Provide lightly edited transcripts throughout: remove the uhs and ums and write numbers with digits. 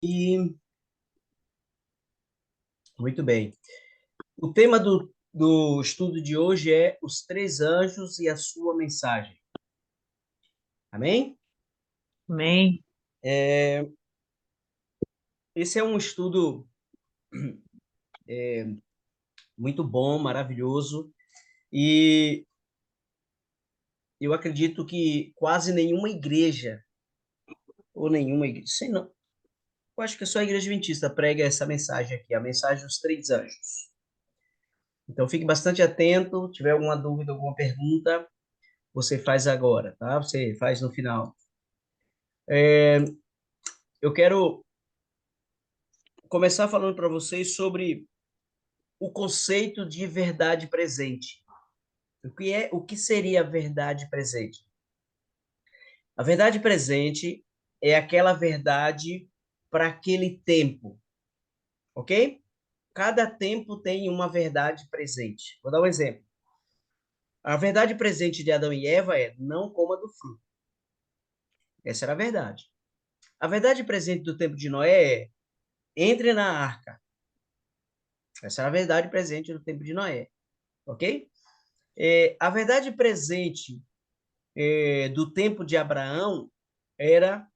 E muito bem. O tema do estudo de hoje é os três anjos e a sua mensagem. Amém? Amém. Esse é um estudo muito bom, maravilhoso, e eu acredito que quase nenhuma igreja, ou nenhuma igreja, sei não, eu acho que só a Igreja Adventista prega essa mensagem aqui, a mensagem dos três anjos. Então fique bastante atento, tiver alguma dúvida, alguma pergunta, você faz agora, tá? Você faz no final. Eu quero começar falando para vocês sobre o conceito de verdade presente. O que seria a verdade presente? A verdade presente é aquela verdade para aquele tempo, ok? Cada tempo tem uma verdade presente. Vou dar um exemplo. A verdade presente de Adão e Eva é não coma do fruto. Essa era a verdade. A verdade presente do tempo de Noé é entre na arca. Essa era a verdade presente do tempo de Noé, ok? A verdade presente do tempo de Abraão era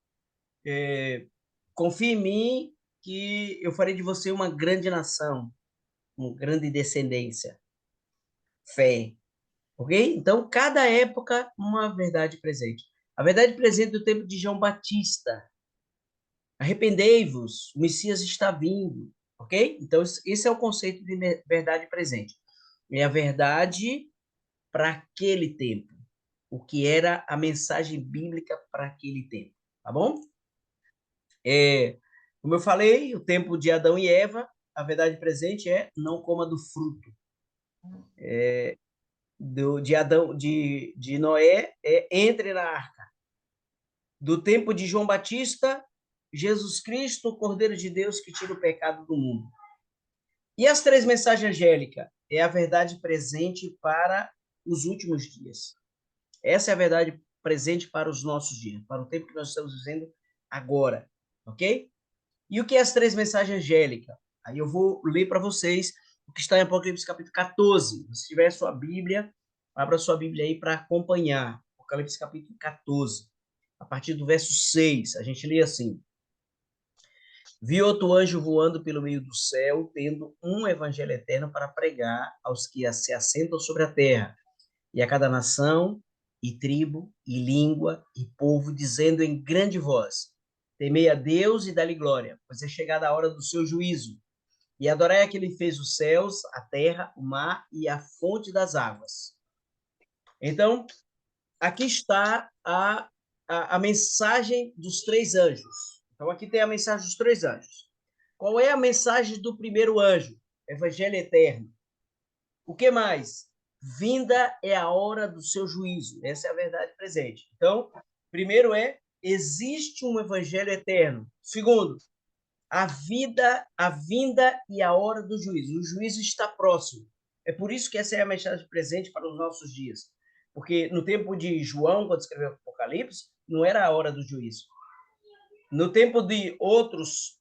confie em mim que eu farei de você uma grande nação, uma grande descendência, fé, ok? Então, cada época, uma verdade presente. A verdade presente do tempo de João Batista, arrependei-vos, o Messias está vindo, ok? Então, esse é o conceito de verdade presente. É a verdade para aquele tempo, o que era a mensagem bíblica para aquele tempo, tá bom? Como eu falei, o tempo de Adão e Eva, a verdade presente é não coma do fruto. De Adão, de Noé, entre na arca. Do tempo de João Batista, Jesus Cristo, o Cordeiro de Deus que tira o pecado do mundo. E as três mensagens angélicas? É a verdade presente para os últimos dias. Essa é a verdade presente para os nossos dias, para o tempo que nós estamos vivendo agora, ok? E o que é as três mensagens angélicas? Aí eu vou ler para vocês o que está em Apocalipse capítulo 14. Se tiver a sua Bíblia, abra a sua Bíblia aí para acompanhar. Apocalipse capítulo 14. A partir do verso 6, a gente lê assim: Vi outro anjo voando pelo meio do céu, tendo um evangelho eterno para pregar aos que se assentam sobre a terra, e a cada nação, e tribo, e língua, e povo, dizendo em grande voz: Temei a Deus e dá-lhe glória, pois é chegada a hora do seu juízo. E adorai aquele que fez os céus, a terra, o mar e a fonte das águas. Então, aqui está a mensagem dos três anjos. Então, aqui tem a mensagem dos três anjos. Qual é a mensagem do primeiro anjo? Evangelho eterno. O que mais? Vinda é a hora do seu juízo. Essa é a verdade presente. Então, primeiro existe um evangelho eterno. Segundo, a vinda e a hora do juízo. O juízo está próximo. É por isso que essa é a mensagem presente para os nossos dias. Porque no tempo de João, quando escreveu o Apocalipse, não era a hora do juízo. No tempo de outros,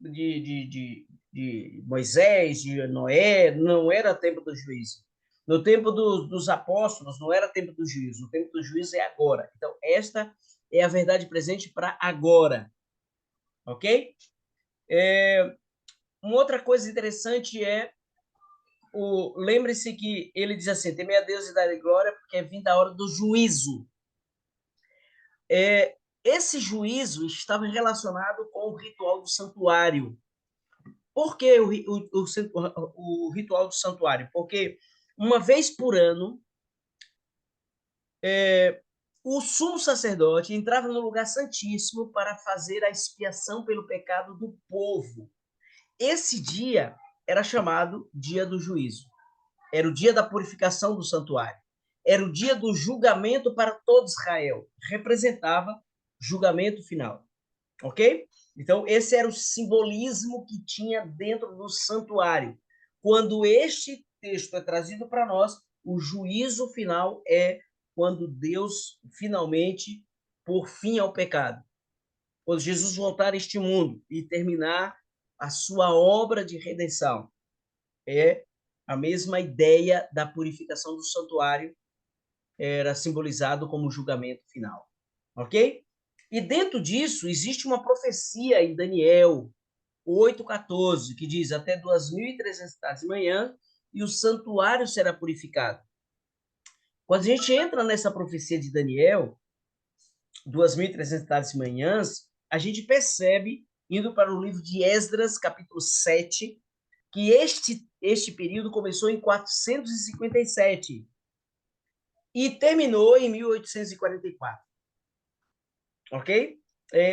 de Moisés, de Noé, não era tempo do juízo. No tempo dos apóstolos, não era tempo do juízo. O tempo do juízo é agora. Então, esta é a verdade presente para agora. Ok? Uma outra coisa interessante lembre-se que ele diz assim: temei a Deus e dar-lhe glória, porque é vinda a hora do juízo. Esse juízo estava relacionado com o ritual do santuário. Por que o ritual do santuário? Porque uma vez por ano, o sumo sacerdote entrava no lugar santíssimo para fazer a expiação pelo pecado do povo. Esse dia era chamado dia do juízo. Era o dia da purificação do santuário. Era o dia do julgamento para todo Israel. Representava julgamento final. Ok? Então, esse era o simbolismo que tinha dentro do santuário. Quando este texto é trazido para nós, o juízo final é quando Deus finalmente por fim ao pecado. quando Jesus voltar a este mundo e terminar a sua obra de redenção. É a mesma ideia da purificação do santuário, era simbolizado como o julgamento final. Ok? E dentro disso, existe uma profecia em Daniel 8,14, que diz: até 2.300 tardes de manhã, e o santuário será purificado. Quando a gente entra nessa profecia de Daniel, 2.300 tardes de manhãs, a gente percebe, indo para o livro de Esdras, capítulo 7, que este período começou em 457 e terminou em 1844. Ok?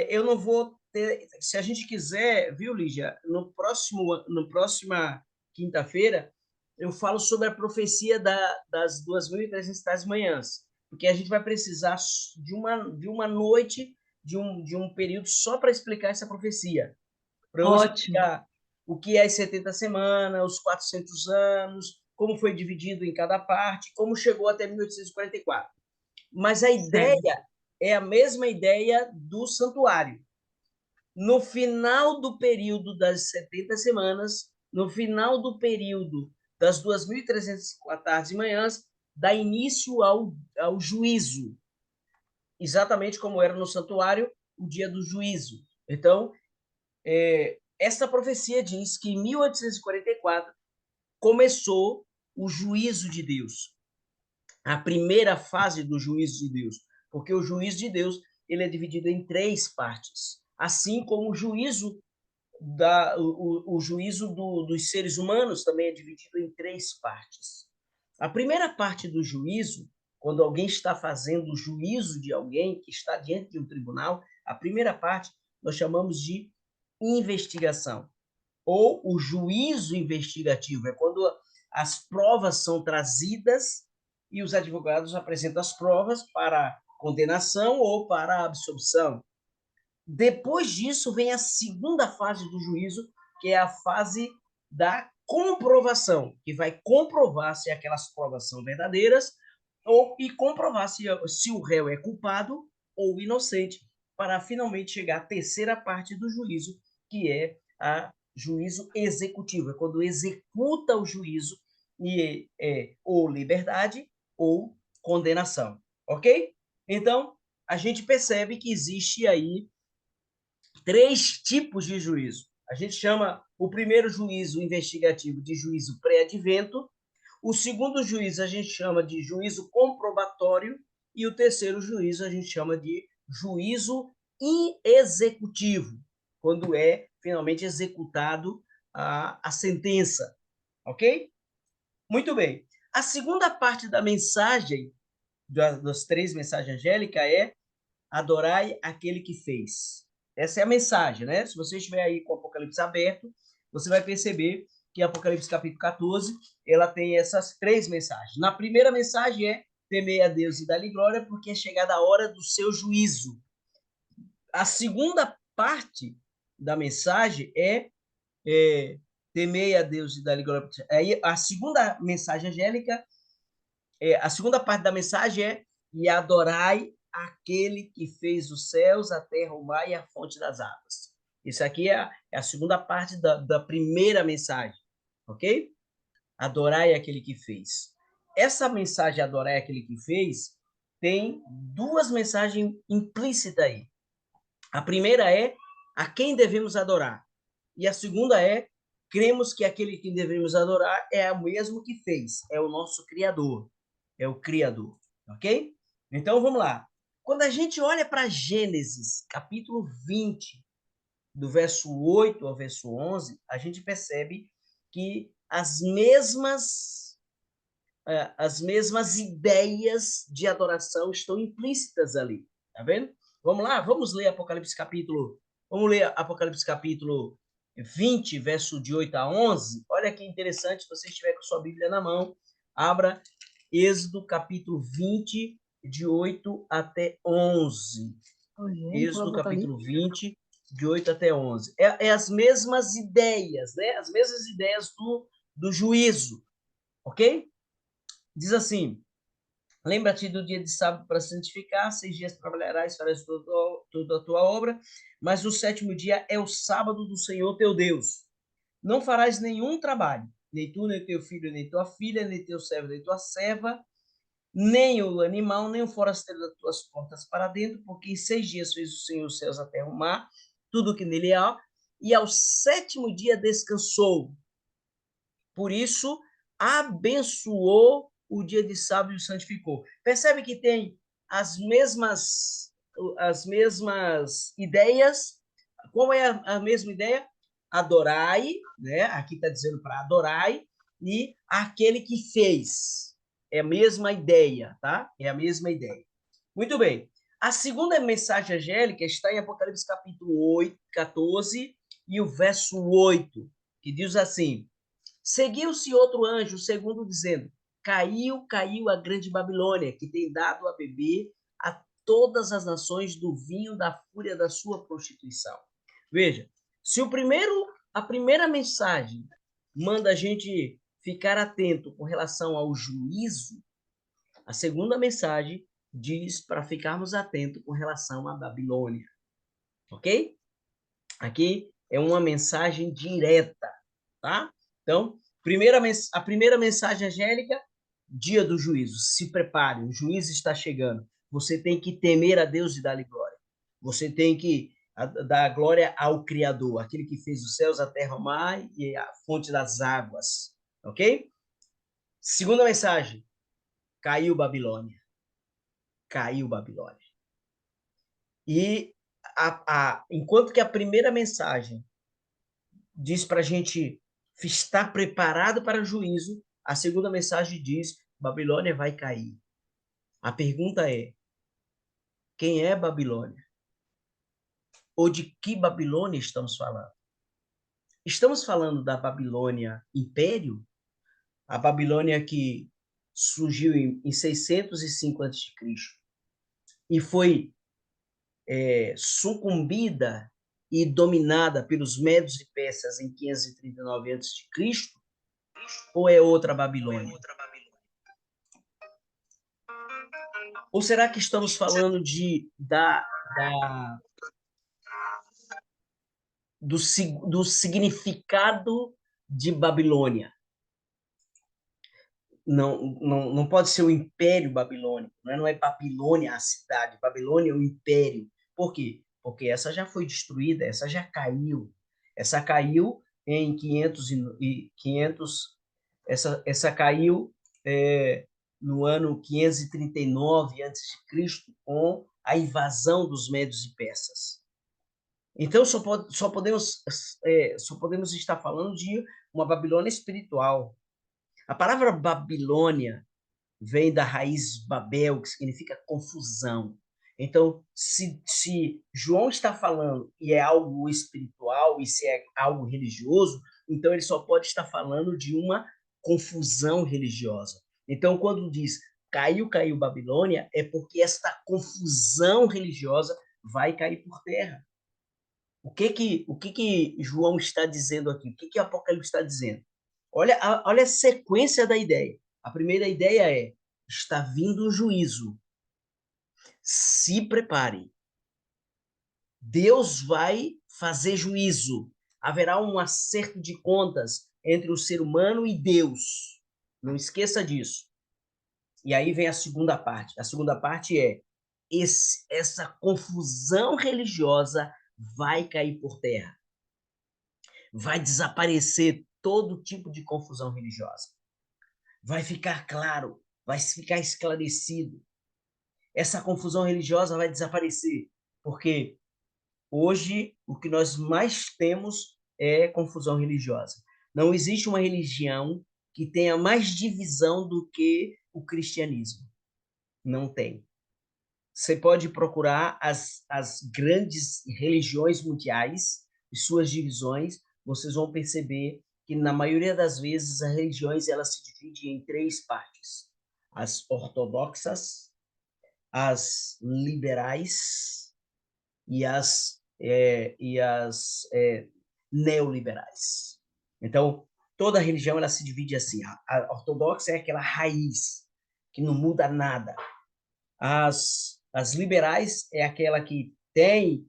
Eu não vou ter... Se a gente quiser, viu, Lígia? No próxima quinta-feira, eu falo sobre a profecia das 2.300 tardes manhãs, porque a gente vai precisar de uma noite, de um período só para explicar essa profecia. Para eu Ótimo. explicar o que é as 70 semanas, os 400 anos, como foi dividido em cada parte, como chegou até 1844. Mas a ideia Certo. é a mesma ideia do santuário. No final do período das 70 semanas, no final do período das 2.300 tardes e manhãs, dá início ao juízo, exatamente como era no santuário, o dia do juízo. Então, essa profecia diz que em 1844 começou o juízo de Deus, a primeira fase do juízo de Deus, porque o juízo de Deus ele é dividido em três partes, assim como o juízo dos seres humanos também é dividido em três partes. A primeira parte do juízo, quando alguém está fazendo o juízo de alguém que está diante de um tribunal, a primeira parte nós chamamos de investigação, ou o juízo investigativo, é quando as provas são trazidas e os advogados apresentam as provas para condenação ou para absolvição. Depois disso vem a segunda fase do juízo, que é a fase da comprovação, que vai comprovar se aquelas provas são verdadeiras e comprovar se o réu é culpado ou inocente, para finalmente chegar à terceira parte do juízo, que é a juízo executivo, é quando executa o juízo e é ou liberdade ou condenação, ok? Então, a gente percebe que existe aí três tipos de juízo. A gente chama o primeiro juízo investigativo de juízo pré-advento, o segundo juízo a gente chama de juízo comprobatório e o terceiro juízo a gente chama de juízo executivo, quando é finalmente executado a sentença, ok? Muito bem. A segunda parte da mensagem, das três mensagens angélicas, é adorai aquele que fez. Essa é a mensagem, né? Se você estiver aí com o Apocalipse aberto, você vai perceber que Apocalipse capítulo 14, ela tem essas três mensagens. Na primeira mensagem é temei a Deus e dá-lhe glória, porque é chegada a hora do seu juízo. A segunda parte da mensagem temei a Deus e dá-lhe glória. Aí a segunda mensagem angélica, a segunda parte da mensagem é e adorai aquele que fez os céus, a terra, o mar e a fonte das águas. Isso aqui é a segunda parte da primeira mensagem, ok? Adorai aquele que fez. Essa mensagem, adorai aquele que fez, tem duas mensagens implícitas aí. A primeira é a quem devemos adorar. E a segunda é cremos que aquele que devemos adorar é o mesmo que fez, é o nosso Criador, é o Criador, ok? Então vamos lá. Quando a gente olha para Gênesis, capítulo 20, do verso 8 ao verso 11, a gente percebe que as mesmas ideias de adoração estão implícitas ali, tá vendo? Vamos lá, vamos ler Apocalipse capítulo 20, verso de 8 a 11. Olha que interessante, se você estiver com sua Bíblia na mão, abra Êxodo capítulo 20, de 8 até 11. Êxodo capítulo 20, de 8 até 11. É as mesmas ideias, né? As mesmas ideias do juízo, ok? Diz assim, Lembra-te do dia de sábado para santificar, 6 dias trabalharás, farás toda a tua obra, mas o sétimo dia é o sábado do Senhor teu Deus. Não farás nenhum trabalho, nem tu, nem teu filho, nem tua filha, nem teu servo, nem tua serva, nem o animal, nem o forasteiro das tuas portas para dentro, porque em 6 dias fez o Senhor os céus, a terra, o mar, tudo que nele há, e ao sétimo dia descansou. Por isso, abençoou o dia de sábado e o santificou. Percebe que tem as mesmas ideias. Qual é a mesma ideia? Adorai, né? Aqui está dizendo para adorai, e aquele que fez. É a mesma ideia, tá? É a mesma ideia. Muito bem. A segunda mensagem angélica está em Apocalipse capítulo 8, 14 e o verso 8, que diz assim: Seguiu-se outro anjo, segundo dizendo: Caiu, caiu a grande Babilônia, que tem dado a beber a todas as nações do vinho da fúria da sua prostituição. Veja, se a primeira mensagem manda a gente ficar atento com relação ao juízo, a segunda mensagem diz para ficarmos atentos com relação à Babilônia. Ok? Aqui é uma mensagem direta, tá? Então, a primeira mensagem angélica, dia do juízo. Se prepare, o juízo está chegando. Você tem que temer a Deus e dar-lhe glória. Você tem que dar glória ao Criador, aquele que fez os céus, a terra, o mar e a fonte das águas. Ok? Segunda mensagem, caiu Babilônia. Caiu Babilônia. E enquanto que a primeira mensagem diz para a gente estar preparado para o juízo, a segunda mensagem diz: Babilônia vai cair. A pergunta é: quem é Babilônia? Ou de que Babilônia estamos falando? Estamos falando da Babilônia Império, a Babilônia que surgiu em 605 a.C. e foi sucumbida e dominada pelos Medos e Persas em 539 a.C., ou é outra Babilônia? Ou será que estamos falando do significado de Babilônia? Não pode ser o Império Babilônico, não é Babilônia a cidade, Babilônia é o Império. Por quê? Porque essa já foi destruída, essa já caiu. Essa caiu em 500 essa caiu no ano 539 a.C., com a invasão dos Médios e Persas. Então, só podemos estar falando de uma Babilônia espiritual. A palavra Babilônia vem da raiz Babel, que significa confusão. Então, se João está falando e é algo espiritual, e se é algo religioso, então ele só pode estar falando de uma confusão religiosa. Então, quando diz caiu, caiu Babilônia, é porque esta confusão religiosa vai cair por terra. O que que João está dizendo aqui? O que Apocalipse está dizendo? Olha a sequência da ideia. A primeira ideia é: está vindo o juízo. Se prepare. Deus vai fazer juízo. Haverá um acerto de contas entre o ser humano e Deus. Não esqueça disso. E aí vem a segunda parte. A segunda parte é: essa confusão religiosa vai cair por terra. Vai desaparecer todo tipo de confusão religiosa. Vai ficar claro, vai ficar esclarecido. Essa confusão religiosa vai desaparecer, porque hoje o que nós mais temos é confusão religiosa. Não existe uma religião que tenha mais divisão do que o cristianismo. Não tem. Você pode procurar as grandes religiões mundiais e suas divisões, vocês vão perceber que, na maioria das vezes, as religiões elas se dividem em três partes: as ortodoxas, as liberais e as neoliberais. Então, toda religião ela se divide assim. A ortodoxa é aquela raiz que não muda nada. As liberais é aquela que tem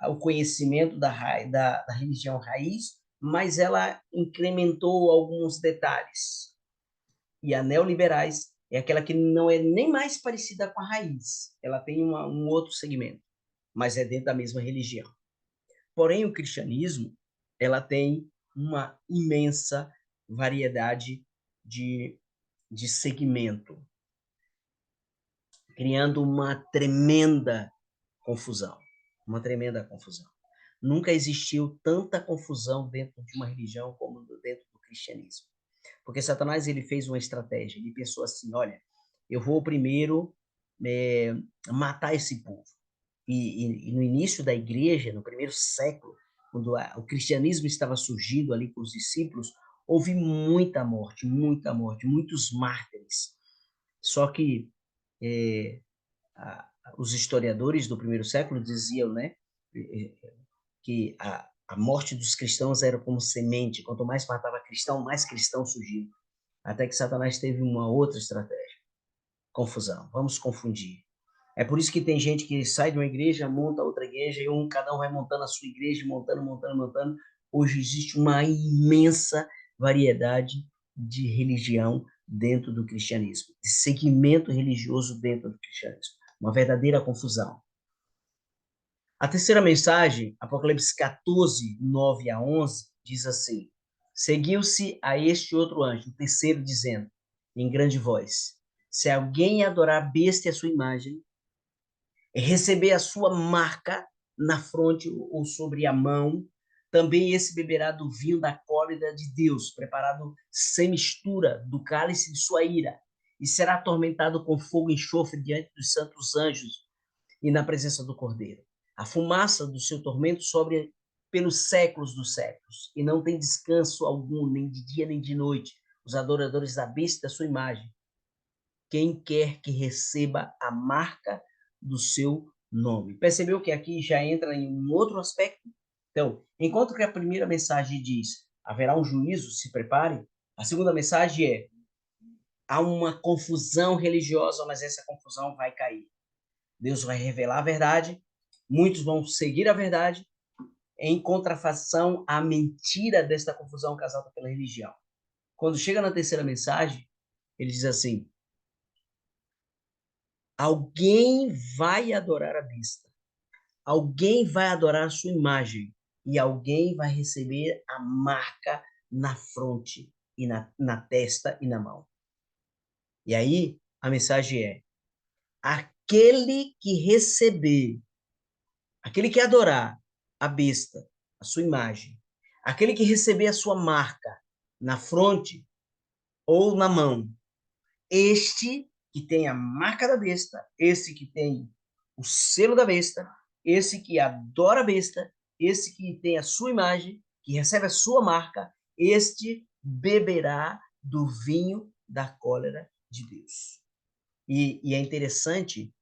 o conhecimento da religião raiz, mas ela incrementou alguns detalhes. E a neoliberais é aquela que não é nem mais parecida com a raiz. Ela tem um outro segmento, mas é dentro da mesma religião. Porém, o cristianismo, ela tem uma imensa variedade de segmento, criando uma tremenda confusão. Uma tremenda confusão. Nunca existiu tanta confusão dentro de uma religião como dentro do cristianismo. Porque Satanás ele fez uma estratégia. Ele pensou assim, olha, eu vou primeiro matar esse povo. E no início da igreja, no primeiro século, quando o cristianismo estava surgindo ali com os discípulos, houve muita morte, muitos mártires. Só que os historiadores do primeiro século diziam, né, que a morte dos cristãos era como semente. Quanto mais matava cristão, mais cristão surgiu. Até que Satanás teve uma outra estratégia. Confusão. Vamos confundir. É por isso que tem gente que sai de uma igreja, monta outra igreja, e cada um vai montando a sua igreja, montando. Hoje existe uma imensa variedade de religião dentro do cristianismo, de segmento religioso dentro do cristianismo. Uma verdadeira confusão. A terceira mensagem, Apocalipse 14, 9 a 11, diz assim: Seguiu-se a este outro anjo, o terceiro, dizendo, em grande voz: Se alguém adorar a besta e a sua imagem, receber a sua marca na fronte ou sobre a mão, também esse beberá do vinho da cólera de Deus, preparado sem mistura do cálice de sua ira, e será atormentado com fogo e enxofre diante dos santos anjos e na presença do Cordeiro. A fumaça do seu tormento sobe pelos séculos dos séculos, e não tem descanso algum, nem de dia nem de noite, os adoradores da besta e da sua imagem. Quem quer que receba a marca do seu nome. Percebeu que aqui já entra em um outro aspecto? Então, enquanto que a primeira mensagem diz, haverá um juízo, se prepare, a segunda mensagem é, há uma confusão religiosa, mas essa confusão vai cair. Deus vai revelar a verdade, muitos vão seguir a verdade, em contrafação à mentira desta confusão causada pela religião. Quando chega na terceira mensagem, ele diz assim, alguém vai adorar a besta, alguém vai adorar a sua imagem, e alguém vai receber a marca na fronte, e na testa e na mão. E aí, a mensagem é, aquele que receber, aquele que adorar a besta, a sua imagem, aquele que receber a sua marca na fronte ou na mão, este que tem a marca da besta, esse que tem o selo da besta, esse que adora a besta, esse que tem a sua imagem, que recebe a sua marca, este beberá do vinho da cólera de Deus. E é interessante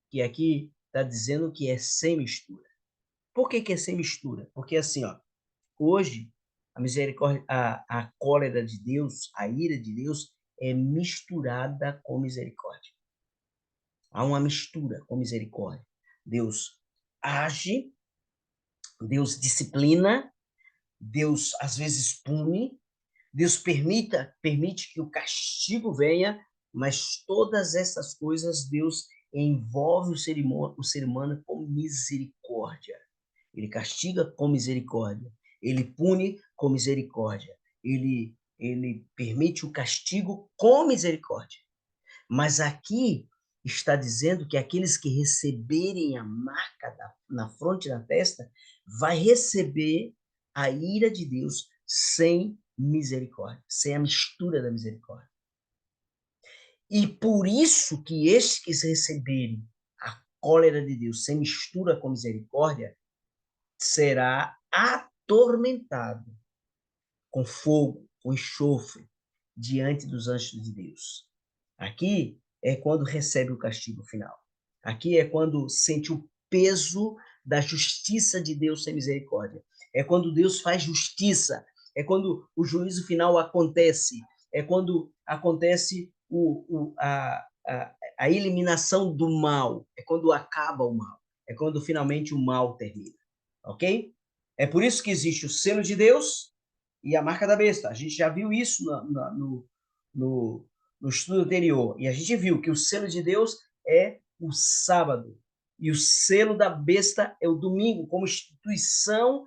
que aqui está dizendo que é sem mistura. Por que é sem mistura? Porque assim, ó, hoje a misericórdia, a cólera de Deus, a ira de Deus é misturada com misericórdia. Há uma mistura com misericórdia. Deus age, Deus disciplina, Deus às vezes pune, Deus permite que o castigo venha, mas todas essas coisas Deus envolve o ser humano com misericórdia. Ele castiga com misericórdia. Ele pune com misericórdia. Ele permite o castigo com misericórdia. Mas aqui está dizendo que aqueles que receberem a marca na fronte e na testa vai receber a ira de Deus sem misericórdia, sem a mistura da misericórdia. E por isso que estes que receberem a cólera de Deus sem mistura com misericórdia será atormentado com fogo, com enxofre, diante dos anjos de Deus. Aqui é quando recebe o castigo final. Aqui é quando sente o peso da justiça de Deus sem misericórdia. É quando Deus faz justiça. É quando o juízo final acontece. É quando acontece a eliminação do mal, é quando acaba o mal, é quando finalmente o mal termina, ok? É por isso que existe o selo de Deus e a marca da besta. A gente já viu isso no estudo anterior, e a gente viu que o selo de Deus é o sábado, e o selo da besta é o domingo, como instituição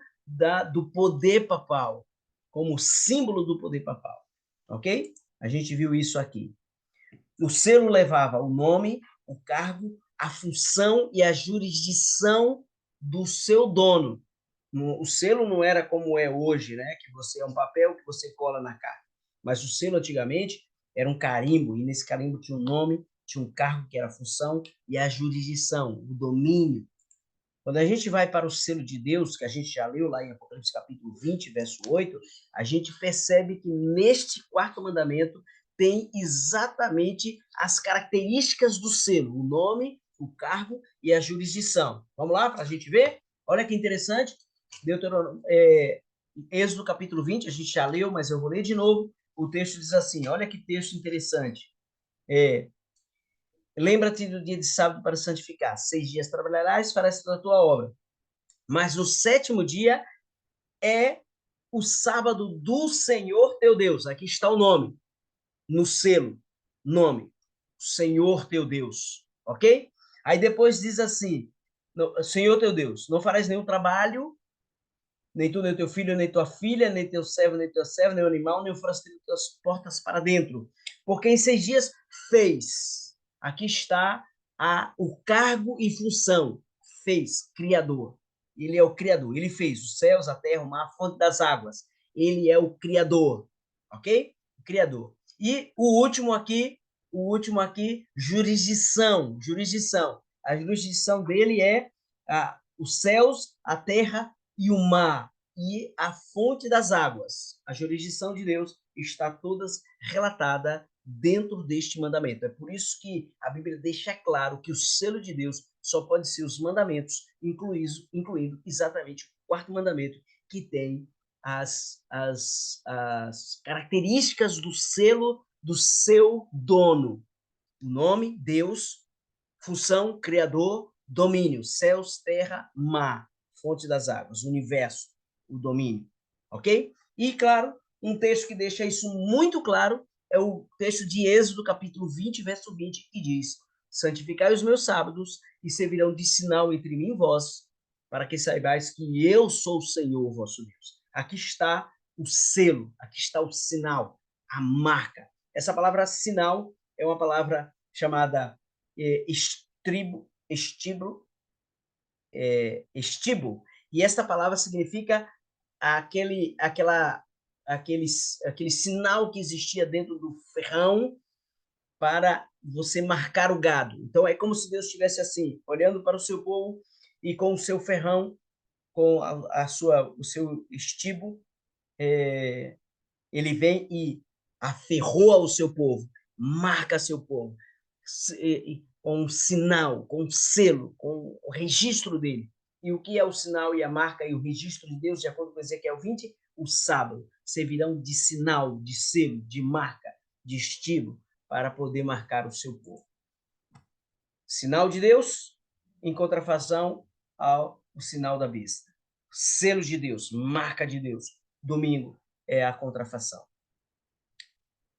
do poder papal, como símbolo do poder papal, ok? A gente viu isso aqui. O selo levava o nome, o cargo, a função e a jurisdição do seu dono. O selo não era como é hoje, né? Que você é um papel que você cola na carta. Mas o selo antigamente era um carimbo, e nesse carimbo tinha um nome, tinha um cargo que era a função e a jurisdição, o domínio. Quando a gente vai para o selo de Deus, que a gente já leu lá em Apocalipse capítulo 20, verso 8, a gente percebe que neste quarto mandamento tem exatamente as características do selo, o nome, o cargo e a jurisdição. Vamos lá para a gente ver? Olha que interessante. Êxodo capítulo 20, a gente já leu, mas eu vou ler de novo. O texto diz assim, olha que texto interessante. Lembra-te do dia de sábado para santificar. 6 dias trabalharás, farás toda a tua obra. Mas o sétimo dia é o sábado do Senhor teu Deus. Aqui está o nome, no selo, nome, Senhor teu Deus, ok? Aí depois diz assim, Senhor teu Deus, não farás nenhum trabalho, nem tu, nem teu filho, nem tua filha, nem teu servo, nem tua serva, nem o animal, nem o forasteiro das portas para dentro. Porque em 6 dias fez. Aqui está o cargo e função. Fez, criador. Ele é o criador. Ele fez os céus, a terra, o mar, a fonte das águas. Ele é o criador. Ok? O criador. E o último aqui, jurisdição. Jurisdição. A jurisdição dele é os céus, a terra e o mar e a fonte das águas. A jurisdição de Deus está todas relatada dentro deste mandamento. É por isso que a Bíblia deixa claro que o selo de Deus só pode ser os mandamentos, incluindo exatamente o quarto mandamento, que tem as características do selo do seu dono. O nome, Deus, função, criador, domínio, céus, terra, mar, fonte das águas, universo, o domínio, ok? E, claro, um texto que deixa isso muito claro é o texto de Êxodo, capítulo 20, verso 20, que diz: santificai os meus sábados e servirão de sinal entre mim e vós, para que saibais que eu sou o Senhor, vosso Deus. Aqui está o selo, aqui está o sinal, a marca. Essa palavra sinal é uma palavra chamada estibo, e esta palavra significa aquele sinal que existia dentro do ferrão para você marcar o gado. Então é como se Deus estivesse assim, olhando para o seu povo e com o seu ferrão, com o seu estibo, ele vem e aferroa o seu povo, marca seu povo, com um sinal, com um selo, com o registro dele. E o que é o sinal e a marca e o registro de Deus, de acordo com Ezequiel 20? O sábado servirão de sinal, de selo, de marca, de estilo, para poder marcar o seu povo. Sinal de Deus, em contrafação ao sinal da besta. Selo de Deus, marca de Deus. Domingo é a contrafação.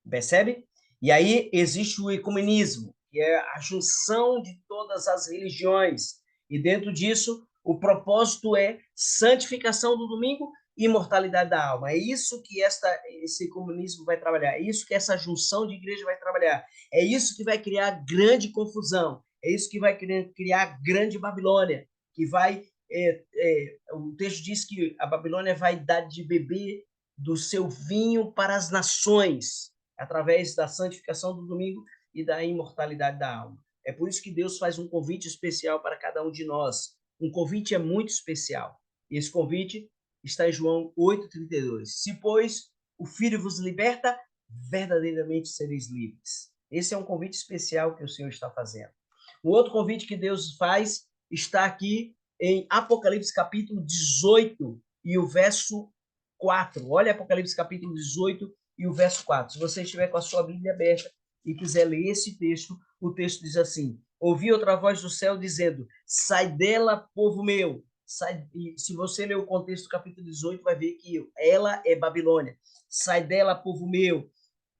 Percebe? E aí existe o ecumenismo, que é a junção de todas as religiões. E dentro disso, o propósito é santificação do domingo e imortalidade da alma. É isso que esse ecumenismo vai trabalhar. É isso que essa junção de igreja vai trabalhar. É isso que vai criar grande confusão. É isso que vai criar grande Babilônia, que vai... o texto diz que a Babilônia vai dar de beber do seu vinho para as nações, através da santificação do domingo e da imortalidade da alma. É por isso que Deus faz um convite especial para cada um de nós. Um convite é muito especial. E esse convite está em João 8,32. Se, pois, o Filho vos liberta, verdadeiramente sereis livres. Esse é um convite especial que o Senhor está fazendo. O outro convite que Deus faz está aqui em Apocalipse capítulo 18 e o verso 4. Olha Apocalipse capítulo 18 e o verso 4. Se você estiver com a sua Bíblia aberta, e quiser ler esse texto, o texto diz assim: ouvi outra voz do céu dizendo: sai dela, povo meu. Sai, e se você ler o contexto do capítulo 18, vai ver que ela é Babilônia. Sai dela, povo meu,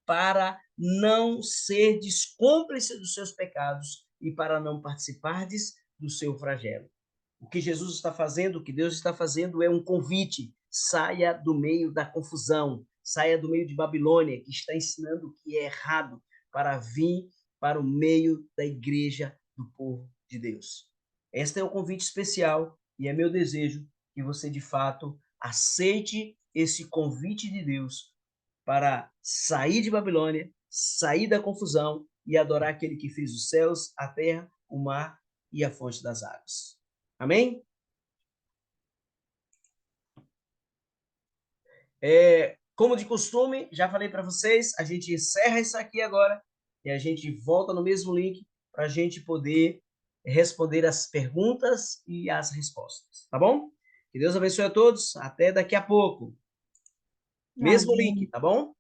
para não serdes cúmplice dos seus pecados e para não participardes do seu flagelo. O que Jesus está fazendo, o que Deus está fazendo é um convite. Saia do meio da confusão, saia do meio de Babilônia, que está ensinando o que é errado, para vir para o meio da igreja do povo de Deus. Este é o convite especial e é meu desejo que você, de fato, aceite esse convite de Deus para sair de Babilônia, sair da confusão e adorar aquele que fez os céus, a terra, o mar e a fonte das águas. Amém? Como de costume, já falei para vocês, a gente encerra isso aqui agora e a gente volta no mesmo link para a gente poder responder as perguntas e as respostas, tá bom? Que Deus abençoe a todos. Até daqui a pouco. Mesmo Amém. link, tá bom?